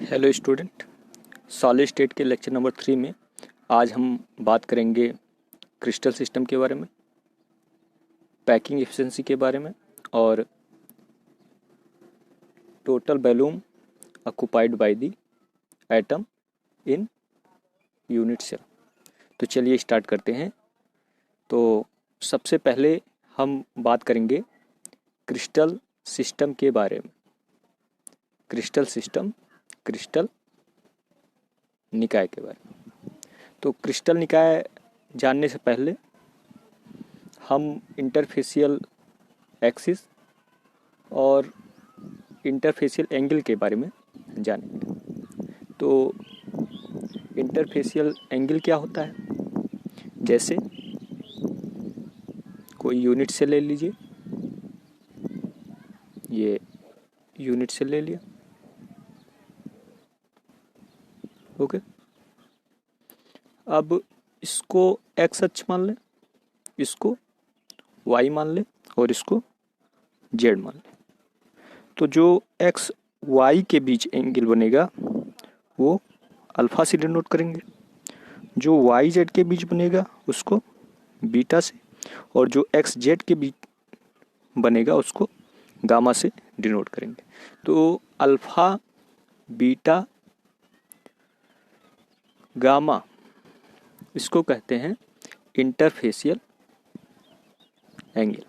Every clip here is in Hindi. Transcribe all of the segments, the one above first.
हेलो स्टूडेंट, सॉलिड स्टेट के लेक्चर नंबर 3 में आज हम बात करेंगे क्रिस्टल सिस्टम के बारे में, पैकिंग एफिशिएंसी के बारे में और total volume occupied by the atom in unit cell. तो चलिए स्टार्ट करते हैं। तो सबसे पहले हम बात करेंगे क्रिस्टल सिस्टम के बारे में। क्रिस्टल सिस्टम, क्रिस्टल निकाय के बारे में। तो क्रिस्टल निकाय जानने से पहले हम इंटरफेसियल एक्सिस और इंटरफेसियल एंगल के बारे में जानेंगे। तो इंटरफेसियल एंगल क्या होता है? जैसे कोई यूनिट से ले लीजिए, ये यूनिट से ले लिया, ओके। अब इसको एक्स अक्ष मान लें, इसको वाई मान लें और इसको जेड मान लें। तो जो एक्स वाई के बीच एंगल बनेगा वो अल्फा से डिनोट करेंगे, जो वाई जेड के बीच बनेगा उसको बीटा से, और जो एक्स जेड के बीच बनेगा उसको गामा से डिनोट करेंगे। तो अल्फा, बीटा, गामा, इसको कहते हैं इंटरफेसियल एंगल,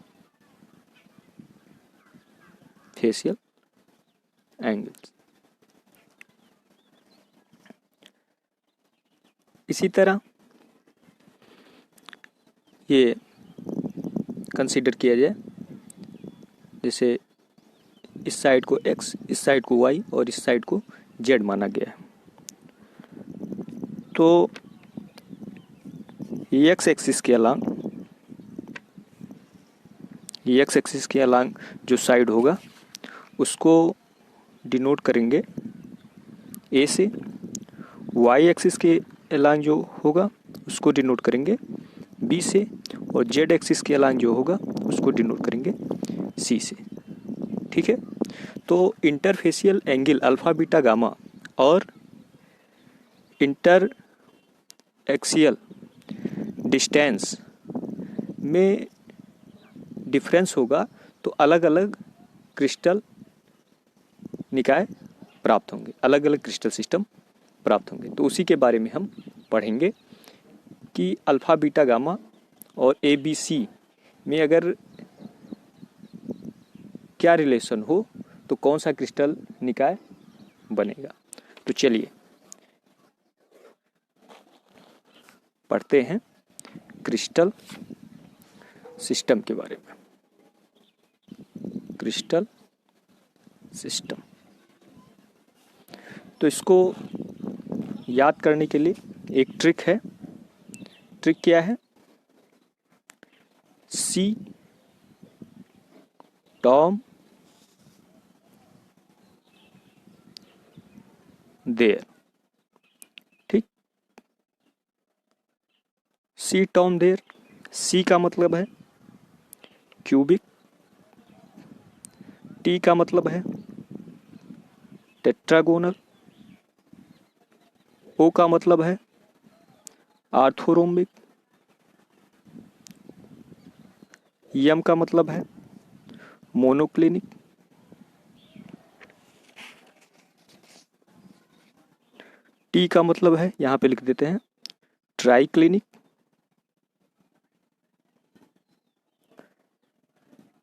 फेसियल एंगल्स। इसी तरह ये कंसीडर किया जाए, जैसे इस साइड को x, इस साइड को y और इस साइड को z माना गया है। तो x एक्सिस के अलांग जो साइड होगा उसको डिनोट करेंगे a से, y एक्सिस के अलांग जो होगा उसको डिनोट करेंगे b से, और z एक्सिस के अलांग जो होगा उसको डिनोट करेंगे c से। ठीक है। तो interfacial angle alpha, beta, gamma और इंटर एक्सियल डिस्टेंस में डिफरेंस होगा तो अलग अलग क्रिस्टल निकाय प्राप्त होंगे, अलग अलग क्रिस्टल सिस्टम प्राप्त होंगे। तो उसी के बारे में हम पढ़ेंगे कि अल्फा, बीटा, गामा और ए बी सी में अगर क्या रिलेशन हो तो कौन सा क्रिस्टल निकाय बनेगा। तो चलिए पढ़ते हैं क्रिस्टल सिस्टम के बारे में। क्रिस्टल सिस्टम, तो इसको याद करने के लिए एक ट्रिक है। ट्रिक क्या है? सी टॉम देयर। ठीक, सी टॉम देयर। सी का मतलब है क्यूबिक, टी का मतलब है टेट्रागोनल, ओ का मतलब है आर्थोरोम्बिक, यम का मतलब है मोनोक्लिनिक, टी का मतलब है, यहां पे लिख देते हैं ट्राइक्लिनिक,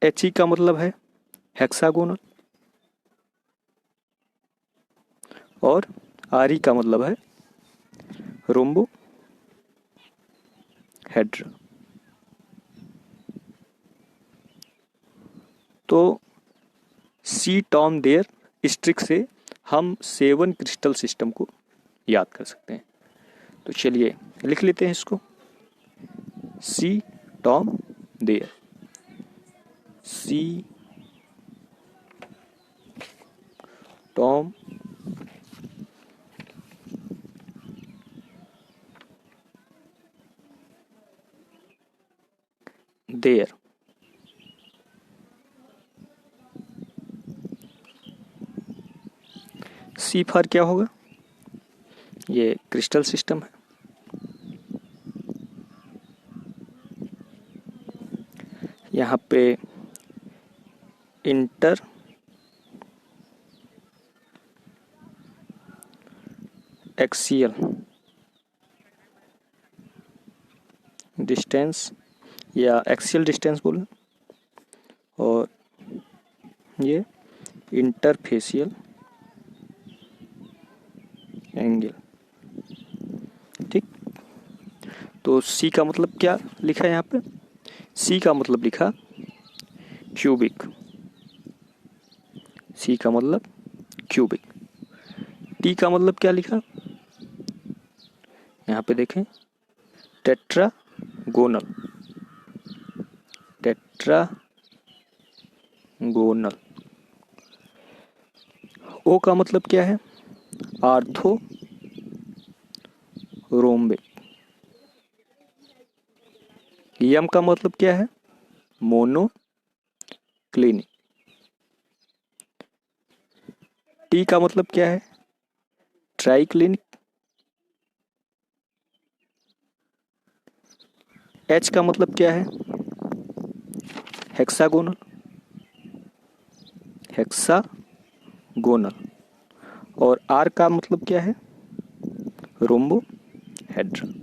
एच ई का मतलब है हेक्सागोनल, और आर ई का मतलब है रोम्बो हेड्रा। तो सी टॉम देयर, इस ट्रिक से हम 7 क्रिस्टल सिस्टम को याद कर सकते हैं। तो चलिए लिख लेते हैं इसको। सी टॉम देयर, सी टॉम देयर। सी फॉर क्या होगा, ये क्रिस्टल सिस्टम है। यहाँ पे इंटर एक्सियल डिस्टेंस या एक्सियल डिस्टेंस बोलें, और ये इंटरफेसियल एंगल। ठीक, तो सी का मतलब क्या लिखा है यहाँ पे, सी का मतलब लिखा क्यूबिक, सी का मतलब क्यूबिक। टी का मतलब क्या लिखा, यहाँ पे देखें टेट्रागोनल, टेट्रागोनल। ओ का मतलब क्या है, आर्थो रोम्बिक। यम का मतलब क्या है, मोनो क्लिनिक। टी का मतलब क्या है, ट्राई क्लिनिक। एच का मतलब क्या है, हेक्सागोनल, हेक्सागोनल। और आर का मतलब क्या है, रोम्बोहेड्रल,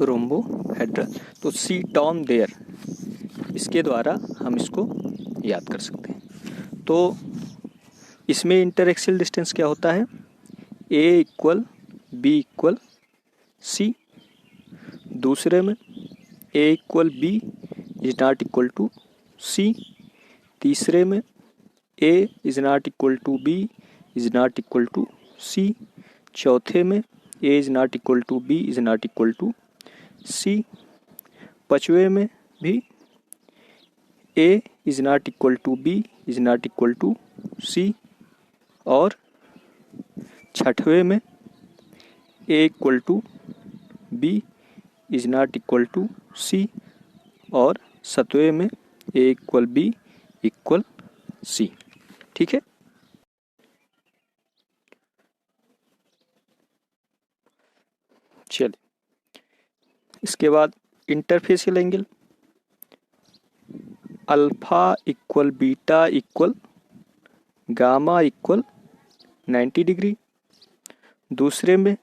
रोम्बोहेड्रल। तो सी टर्म देयर, इसके द्वारा हम इसको याद कर सकते हैं। तो इसमें इंटरएक्सियल डिस्टेंस क्या होता है, A equal B equal C. दूसरे में A equal B is not equal to C. तीसरे में A is not equal to B is not equal to C. चौथे में A is not equal to B is not equal to C. पांचवें में भी A is not equal to B is not equal to C. और छठवें में A equal to B is not equal to C. और सातवें में A equal B equal C. ठीक है, चलिए इसके बाद interfacial angle, alpha equal beta equal gamma equal 90 degree. दूसरे में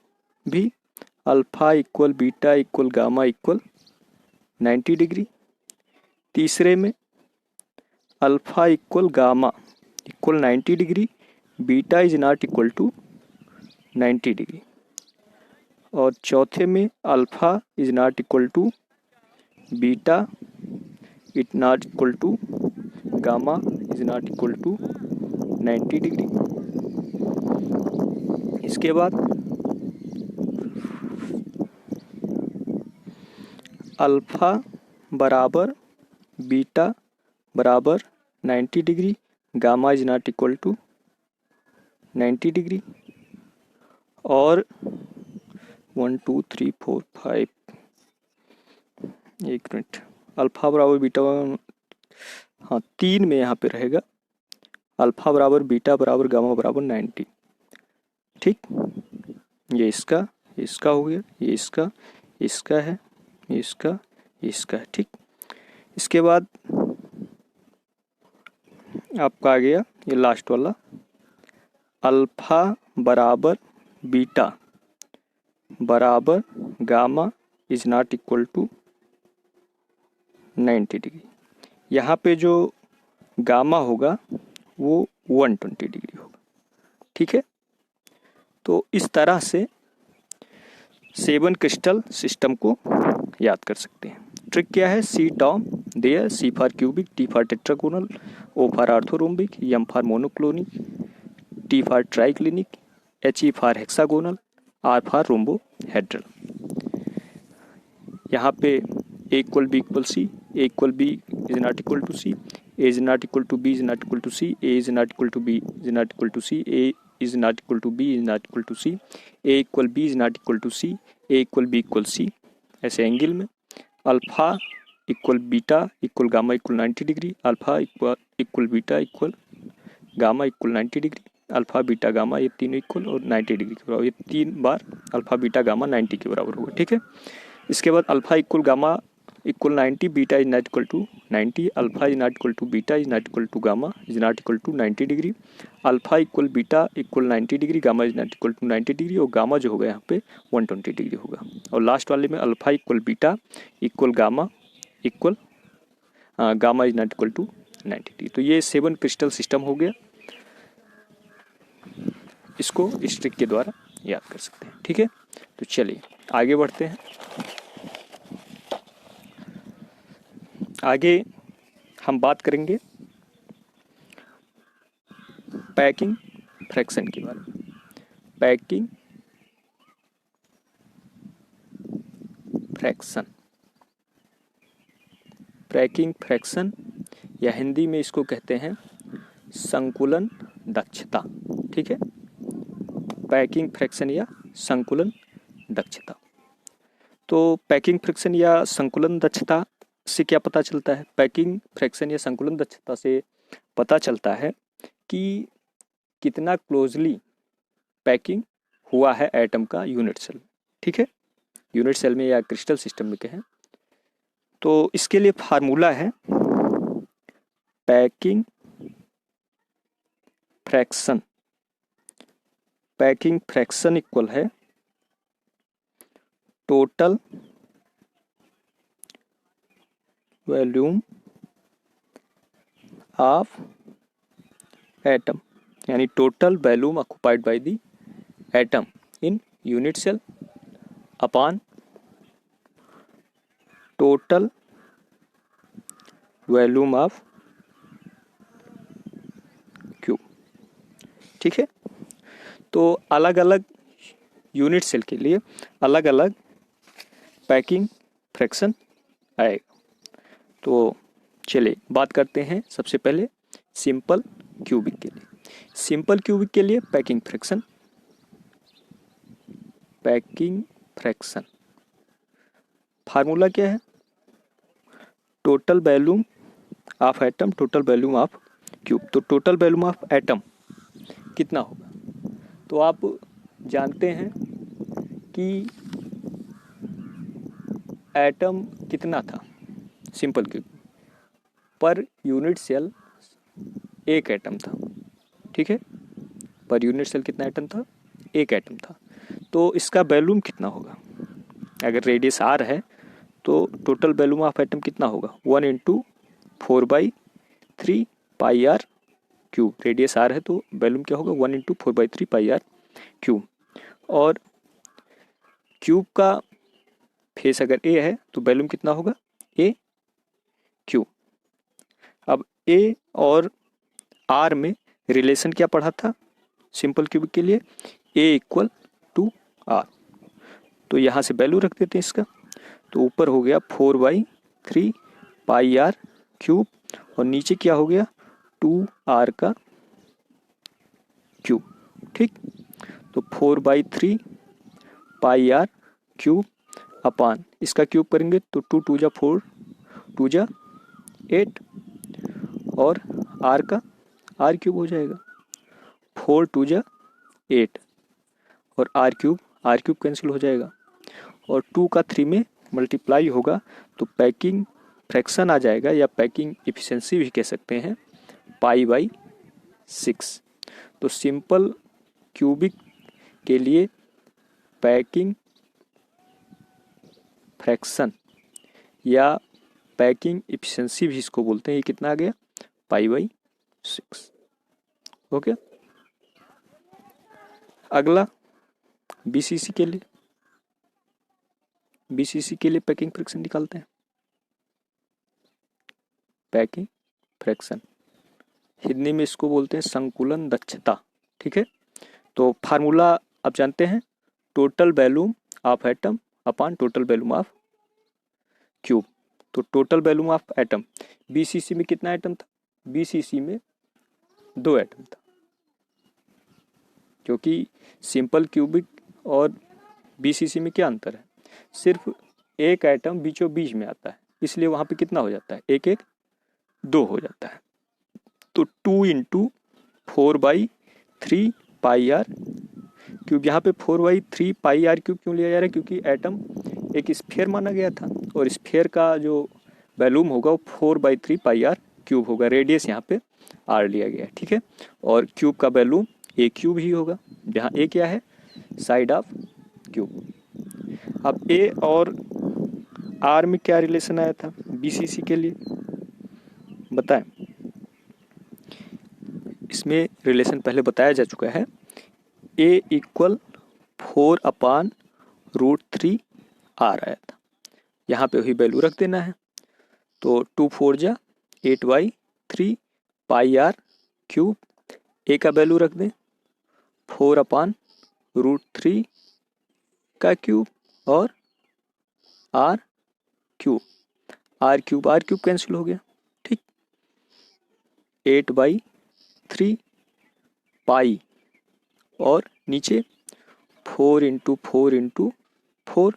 भी alpha equal beta equal gamma equal 90 degree. तीसरे में alpha equal gamma equal 90 degree, beta is not equal to 90 degree. और चौथे में alpha is not equal to beta it not equal to gamma is not equal to 90 degree. इसके बाद अल्फा बराबर बीटा बराबर 90 degree, gamma is not equal to 90 degree. और 1 2 3 4 5, एक मिनट, अल्फा बराबर बीटा, हाँ 3 में यहाँ पे रहेगा अल्फा बराबर बीटा बराबर गामा बराबर 90। ठीक, ये इसका हो गया, ये इसका है, ये इसका है। ठीक, इसके बाद आपका आ गया ये लास्ट वाला, अल्फा बराबर बीटा बराबर gamma is not equal to 90 degree. यहाँ पे जो गामा होगा वो 120 डिग्री होगा। ठीक है, तो इस तरह से 7 क्रिस्टल सिस्टम को याद कर सकते हैं। ट्रिक क्या है, see term there, C for cubic, T for tetragonal, O for orthorhombic, M for monoclinic, T for triclinic, H E for hexagonal, R for rhombohedral. यहाँ पे A equal B equal C, A equal B is not equal to C, A is not equal to B is not equal to C, A is not equal to B is not equal to C, A is not equal to b is not equal to c, a equal b is not equal to c, a equal b equal c। ऐसे एंगल में alpha equal beta equal gamma equal 90 degree, alpha equal beta equal gamma equal 90 degree, alpha beta gamma ये तीनों इक्वल और 90 डिग्री के बराबर, ये 3 बार अल्फा बीटा गामा 90 के बराबर होगा। ठीक है, इसके बाद alpha equal gamma equal 90, beta is not equal to 90, alpha is not equal to beta is not equal to gamma is not equal to 90 degree, alpha equal beta equal 90 degree, gamma is not equal to 90 degree, और गामा जो होगा यहाँ पे 120 डिग्री होगा। और लास्ट वाले में alpha equal beta equal gamma equal gamma is not equal to 90 degree. तो ये 7 क्रिस्टल सिस्टम हो गया, इसको इस ट्रिक के द्वारा याद कर सकते हैं। ठीक है, तो चलिए आगे बढ़ते हैं। आगे हम बात करेंगे पैकिंग फ्रैक्शन के बारे में। पैकिंग फ्रैक्शन, पैकिंग फ्रैक्शन या हिंदी में इसको कहते हैं संकुलन दक्षता। ठीक है, पैकिंग फ्रैक्शन या संकुलन दक्षता। तो पैकिंग फ्रैक्शन या संकुलन दक्षता से क्या पता चलता है? पैकिंग फ्रैक्शन या संकुलन दक्षता से पता चलता है कि कितना क्लोजली पैकिंग हुआ है एटम का यूनिट सेल। ठीक है, यूनिट सेल में या क्रिस्टल सिस्टम में कहें तो इसके लिए फार्मूला है packing fraction. Packing fraction equal है टोटल वॉल्यूम ऑफ एटम, यानी total volume occupied by the atom in unit cell upon total volume of cube. ठीक है, तो अलग अलग यूनिट सेल के लिए अलग अलग पैकिंग फ्रैक्शन आएगा। तो चलिए बात करते हैं सबसे पहले सिंपल क्यूबिक के लिए। सिंपल क्यूबिक के लिए पैकिंग फ्रैक्शन फार्मूला क्या है? Total volume of atom total volume of cube. तो टोटल वॉल्यूम ऑफ एटम कितना होगा? तो आप जानते हैं कि एटम कितना था सिंपल क्यूब पर यूनिट सेल एक एटम था। ठीक है, पर यूनिट सेल कितना एटम था? एक एटम था। तो इसका वॉल्यूम कितना होगा? अगर रेडियस आर है तो टोटल वॉल्यूम ऑफ एटम कितना होगा? 1 into 4/3 pi R cube. Radius R है तो वॉल्यूम क्या होगा? 1 इंटू 4/3 पाई आर क्यूब। और क्यूब का फेस अगर ए है तो वॉल्यूम कितना होगा? A cube. अब ए और आर में रिलेशन क्या पढ़ा था सिंपल क्यूबिक के लिए? ए इक्वल टू आर। तो यहाँ से वैल्यू रख देते हैं इसका। तो ऊपर हो गया 4/3 पाई आर क्यूब और नीचे क्या हो गया? 2r का क्यूब। ठीक, तो 4/3 पाई आर क्यूब अपान इसका क्यूब करेंगे तो 2 2 जा 4 2 जा 8 और आर का आर क्यूब हो जाएगा 4 2 जा 8 और आर क्यूब कैंसिल हो जाएगा और 2 का 3 में मल्टीप्लाई होगा तो पैकिंग फ्रैक्शन आ जाएगा या पैकिंग एफिशिएंसी भी कह सकते हैं π/6। तो सिंपल क्यूबिक के लिए पैकिंग फ्रैक्शन या पैकिंग एफिशिएंसी भी इसको बोलते हैं। ये कितना आ गया? π/6। ओके, अगला बीसीसी के लिए। बीसीसी के लिए पैकिंग फ्रैक्शन निकालते हैं। पैकिंग फ्रैक्शन हिंदी में इसको बोलते हैं संकुलन दक्षता। ठीक है, तो फार्मूला आप जानते हैं total volume of atom upon total volume of cube. तो total volume of atom BCC में कितना एटम था? बीसीसी में 2 एटम था, क्योंकि सिंपल क्यूबिक और बीसीसी में क्या अंतर है? सिर्फ एक एटम बीचों बीच में आता है, इसलिए वहां पे कितना हो जाता है? 1 1 2 हो जाता है। तो 2 इंटू 4/3 पाई आर क्यूब। यहाँ पे 4/3 पाई आर क्यूब क्यों लिया जा रहा है? क्योंकि एटम एक स्फीयर माना गया था और स्फीयर का जो वॉल्यूम होगा वो 4/3 पाई आर क्यूब होगा। रेडियस यहाँ पे आर लिया गया है, ठीक है। और क्यूब का वॉल्यूम ए क्यूब ही होगा, जहाँ ए क्या है? Side of cube. अब ए और आर में क्या रिलेशन आया था बीसीसी के लिए, बताएं। इसमें रिलेशन पहले बताया जा चुका है। ए इक्वल 4/√3 आर आया था, यहाँ पे वही वैल्यू रख देना है। तो 2 4 जा 8/3 पाई आर क्यूब। ए का वैल्यू रख दें 4/√3 का क्यूब और R cube. R cube cancel हो गया, ठीक। 8/3 पाई और नीचे 4 × 4 × 4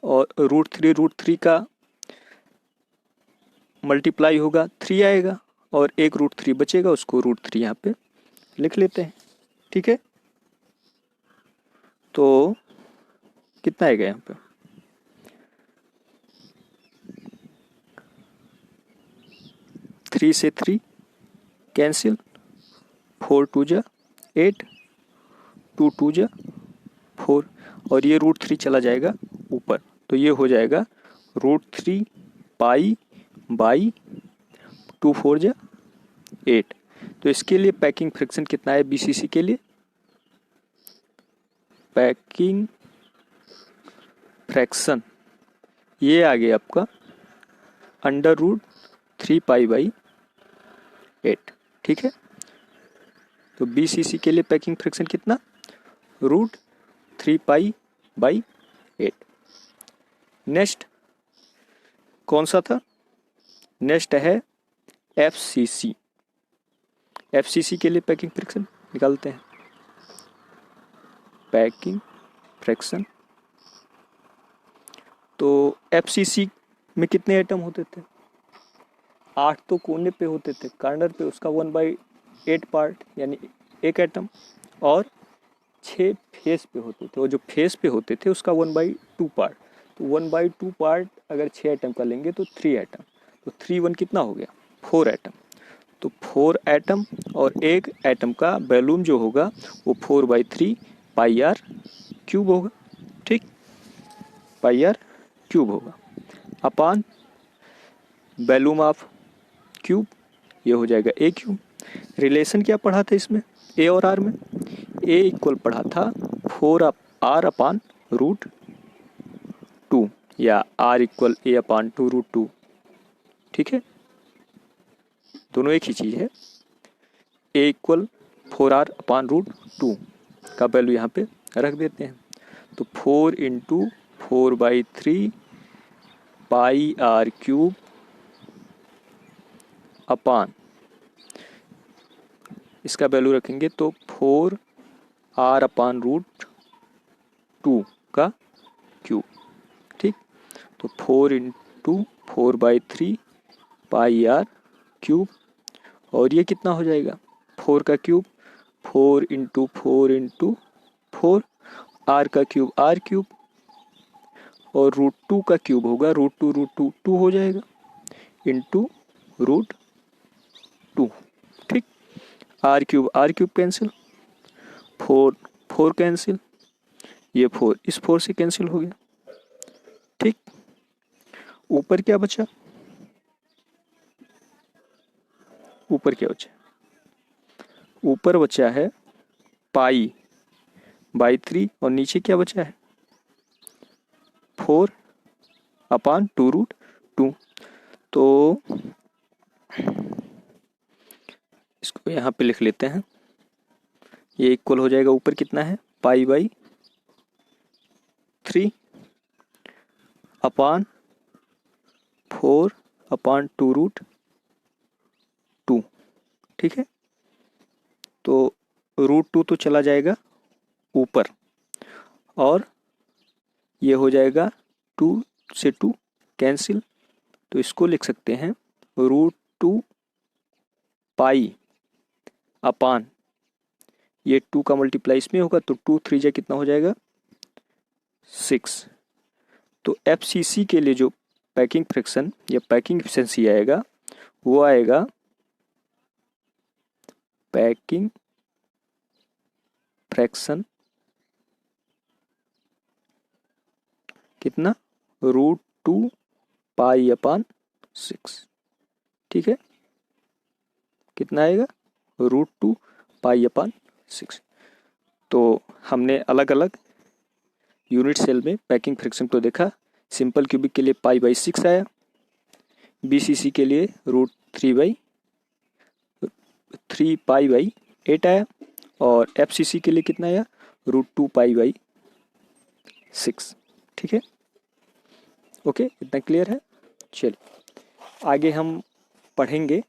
और √3 का मल्टीप्लाई होगा 3 आएगा और एक √3 बचेगा, उसको √3 यहाँ पे लिख लेते हैं, ठीक है। तो कितना आएगा यहाँ पे? थ्री से 3 कैंसिल, 4 2 जा 8, 2 2 जा 4 और ये √3 चला जाएगा ऊपर, तो ये हो जाएगा √3 पाई बाई 2 4 जा 8। तो इसके लिए पैकिंग फ्रिक्शन कितना है बीसीसी के लिए? पैकिंग फ्रैक्शन ये आ गया आपका √3 पाई बाई 8, ठीक है। तो बीसीसी के लिए पैकिंग फ्रिक्शन कितना? √3 पाई बाई 8। नेक्स्ट कौन सा था? नेक्स्ट है एफसीसी। एफसीसी के लिए पैकिंग फ्रिक्शन निकालते हैं। पैकिंग फ्रैक्शन, तो एफसीसी में कितने एटम होते थे? 8 तो कोने पे होते थे, कॉर्नर पे उसका 1/8 पार्ट यानी एक एटम, और 6 फेस पे होते थे, और जो फेस पे होते थे उसका 1/2 पार्ट। तो 1/2 पार्ट अगर 6 एटम का लेंगे तो 3 एटम, तो 3 1 कितना हो गया? 4 एटम। तो 4 एटम और एक एटम का वॉल्यूम जो होगा वो 4/3 पाई आर क्यूब होगा, ठीक। पाई आर क्यूब होगा अपान वॉल्यूम ऑफ क्यूब, ये हो जाएगा ए क्यूब। रिलेशन क्या पढ़ा था इसमें ए और आर में? ए इक्वल पढ़ा था 4r/√2 या r इक्वल a/2√2, ठीक है। दोनों एक ही चीज है। ए इक्वल 4r/√2 का वैल्यू यहाँ पे रख देते हैं। तो 4 × 4/3 पाई आर क्यूब अपान, इसका वैल्यू रखेंगे तो 4r/√2 का क्यूब, ठीक। तो 4 × 4/3 पाई आर क्यूब, और ये कितना हो जाएगा? 4 का क्यूब 4 × 4 × 4, आर का क्यूब आर क्यूब, और √2 का क्यूब होगा √2 2 हो जाएगा इंटू √2, ठीक। आर क्यूब कैंसिल, 4 4 कैंसिल, ये 4 इस 4 से कैंसिल हो गया, ठीक। ऊपर क्या बचा? ऊपर क्या बचा? ऊपर बचा है पाई/3 और नीचे क्या बचा है? 4/2√2। तो इसको यहाँ पे लिख लेते हैं, ये इक्वल हो जाएगा, ऊपर कितना है? पाई/3 अपान 4/2√2, ठीक है। तो √2 तो चला जाएगा ऊपर, और ये हो जाएगा 2 से 2 कैंसिल, तो इसको लिख सकते हैं √2 पाई अपान ये 2 का मल्टीप्लाई इसमें होगा तो 2 3 जा कितना हो जाएगा 6। तो FCC के लिए जो पैकिंग फ्रिक्शन या पैकिंग एफिशिएंसी आएगा वो आएगा पैकिंग फ्रैक्शन कितना √2 π/6। ठीक है, कितना आएगा √2 π/6। तो हमने अलग अलग यूनिट सेल में पैकिंग फ्रिक्शन को देखा। सिंपल क्यूबिक के लिए π/6 आया, BCC के लिए √3 π/8 आया और FCC के लिए कितना आया √2 π/6। ठीक है, ओके, इतना क्लियर है। चलिए आगे हम पढ़ेंगे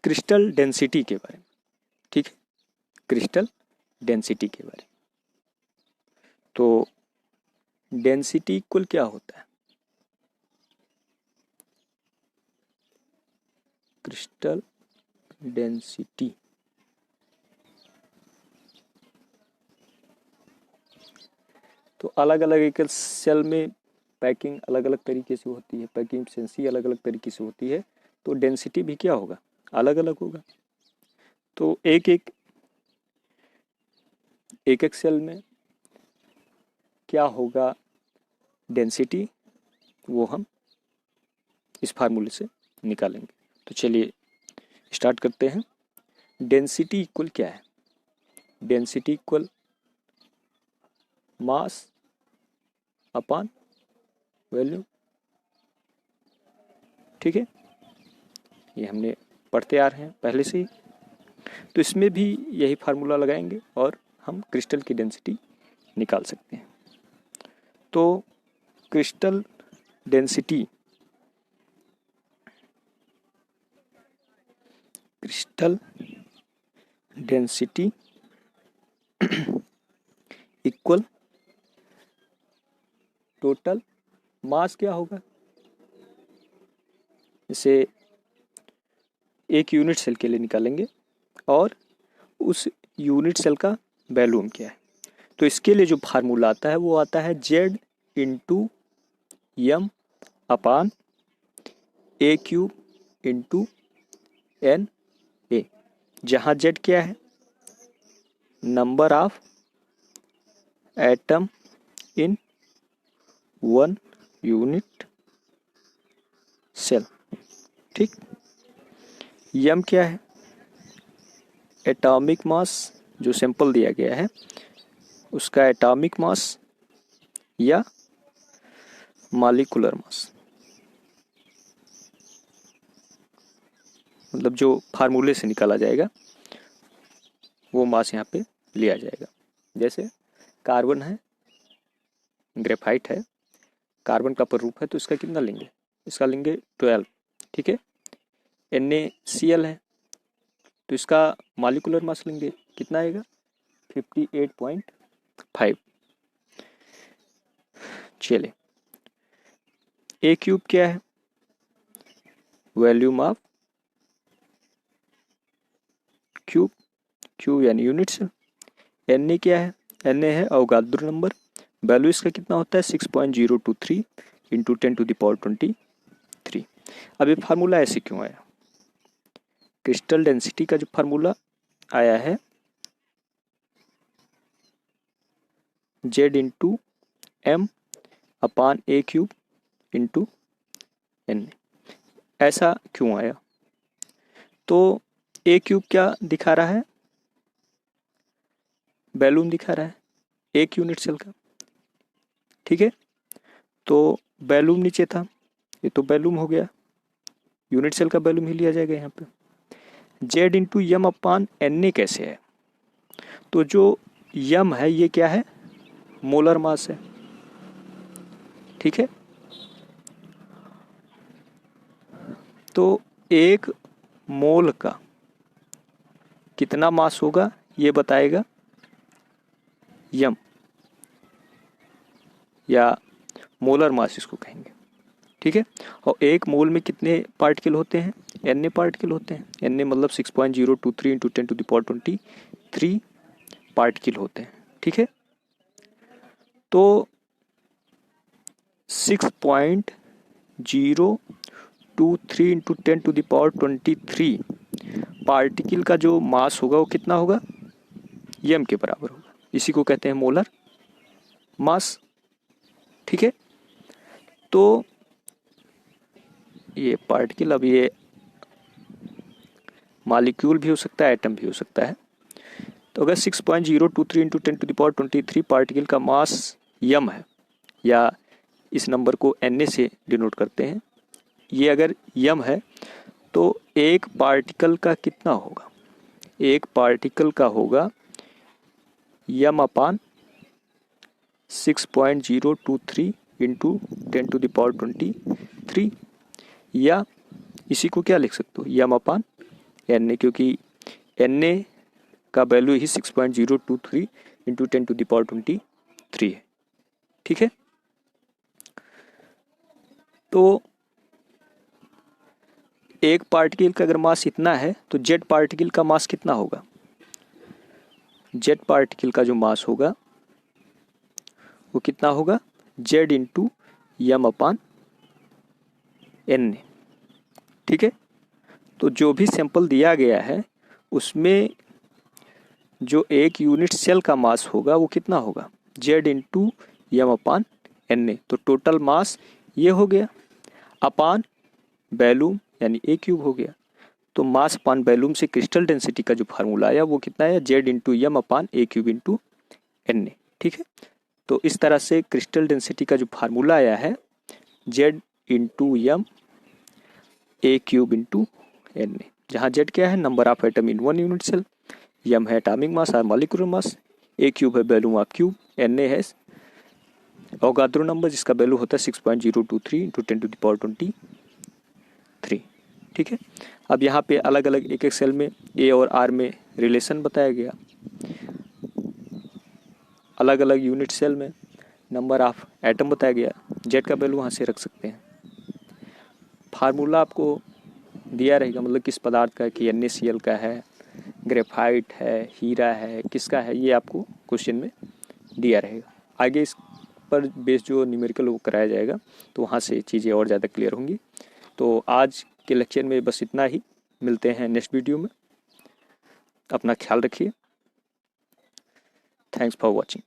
क्रिस्टल डेंसिटी के बारे में। ठीक है, क्रिस्टल डेंसिटी के बारे में। तो डेंसिटी इक्वल क्या होता है? क्रिस्टल डेंसिटी तो अलग अलग एक सेल में पैकिंग अलग अलग तरीके से होती है, पैकिंग एफिशिएंसी अलग अलग तरीके से होती है, तो डेंसिटी भी क्या होगा अलग अलग होगा। तो एक एक सेल में क्या होगा डेंसिटी, वो हम इस फार्मूले से निकालेंगे। तो चलिए स्टार्ट करते हैं। डेंसिटी इक्वल क्या है? डेंसिटी इक्वल मास अपान वॉल्यूम। ठीक है, ये हमने पढ़ते आ रहे हैं पहले से ही। तो इसमें भी यही फार्मूला लगाएंगे और हम क्रिस्टल की डेंसिटी निकाल सकते हैं। तो crystal density equal total mass क्या होगा। इसे एक यूनिट सेल के लिए निकालेंगे और उस यूनिट सेल का वॉल्यूम क्या है। तो इसके लिए जो फार्मूला आता है वो आता है Z × M अपान A³ × NA, जहाँ Z क्या है number of atom in 1 unit cell. ठीक, M क्या है एटॉमिक मास, जो सैंपल दिया गया है उसका एटॉमिक मास या मॉलिक्यूलर मास, मतलब जो फार्मूले से निकाला जाएगा वो मास यहाँ पे लिया जाएगा। जैसे कार्बन है, ग्रेफाइट है, कार्बन का प्ररूप है तो इसका कितना लेंगे, इसका लेंगे 12। ठीक है, NaCl है तो इसका मॉलिक्यूलर मास लेंगे, कितना आएगा 58.5। चले A³ क्या है वॉल्यूम ऑफ क्यूब यानी यूनिट सेल। Na क्या है, Na है अवगाद्रो नंबर, वैल्यू इसका कितना होता है 6.023 × 10⁻23। अब ये फार्मूला ऐसे क्यों आया? क्रिस्टल डेंसिटी का जो फार्मूला आया है Z × M अपान A³ × Na, ऐसा क्यों आया? तो A³ क्या दिखा रहा है, वॉल्यूम दिखा रहा है एक यूनिट सेल का। ठीक है, तो वॉल्यूम नीचे था, ये तो वॉल्यूम हो गया, यूनिट सेल का वॉल्यूम ही लिया जाएगा यहाँ पे। Z × M अपान Na कैसे है? तो जो M है ये क्या है मोलर मास है। ठीक है, तो एक मोल का कितना मास होगा ये बताएगा M, या मोलर मास इसको कहेंगे। ठीक है। और एक मोल में कितने पार्टिकल होते हैं? Na पार्टिकल होते हैं। Na मतलब 6.023 इंटू 10⁻23 पार्टिकल होते हैं। ठीक है, तो 6.023 इंटू 10⁻23 पार्टिकल का जो मास होगा वो कितना होगा? m के बराबर होगा। इसी को कहते हैं मोलर मास। ठीक है, तो ये पार्टिकल, अब ये मॉलिक्यूल भी हो सकता है, एटम भी हो सकता है। तो अगर 6.023 इंटू 10⁻23 पार्टिकल का मास m है, या इस नंबर को Na से डिनोट करते हैं, ये अगर m है तो एक पार्टिकल का कितना होगा? एक पार्टिकल का होगा m/6.023 इंटू 10⁻23, या इसी को क्या लिख सकते हो? m/Na, क्योंकि Na का वैल्यू ही 6.023 इंटू 10⁻23 है। ठीक है, तो एक पार्टिकल का अगर मास इतना है तो जेड पार्टिकल का मास कितना होगा? जेड पार्टिकल का जो मास होगा वो कितना होगा? Z into m/Na। ठीक है, तो जो भी सैंपल दिया गया है उसमें जो एक यूनिट सेल का मास होगा वो कितना होगा? Z into m/Na। तो टोटल मास ये हो गया, अपान वैल्यूम यानी A³ हो गया। तो मास अपान वैल्यूम से क्रिस्टल डेंसिटी का जो फार्मूला आया वो कितना है? Z into m/A³ into Na। ठीक है, तो इस तरह से क्रिस्टल डेंसिटी का जो फार्मूला आया है Z into m/A³ into Na, जहाँ जेड क्या है? Number of atom in one unit cell, m है एटॉमिक मास और मॉलिक्यूलर मास, A³ है वैल्यूम ऑफ क्यूब, Na है अवोगाद्रो नंबर जिसका वैल्यू होता है 6.023 इंटू 10⁻23। ठीक है, अब यहाँ पे अलग अलग एक एक सेल में A और R में रिलेशन बताया गया, अलग अलग यूनिट सेल में नंबर ऑफ एटम बताया गया, जेड का वैल्यू वहाँ से रख सकते हैं। फार्मूला आपको दिया रहेगा, मतलब किस पदार्थ का है, कि NaCl का है, ग्रेफाइट है, हीरा है, किसका है, ये आपको क्वेश्चन में दिया रहेगा। आगे इस पर बेस जो न्यूमेरिकल वो कराया जाएगा, तो वहाँ से चीज़ें और ज़्यादा क्लियर होंगी। तो आज के लेक्चर में बस इतना ही, मिलते हैं नेक्स्ट वीडियो में। अपना ख्याल रखिए। Thanks for watching.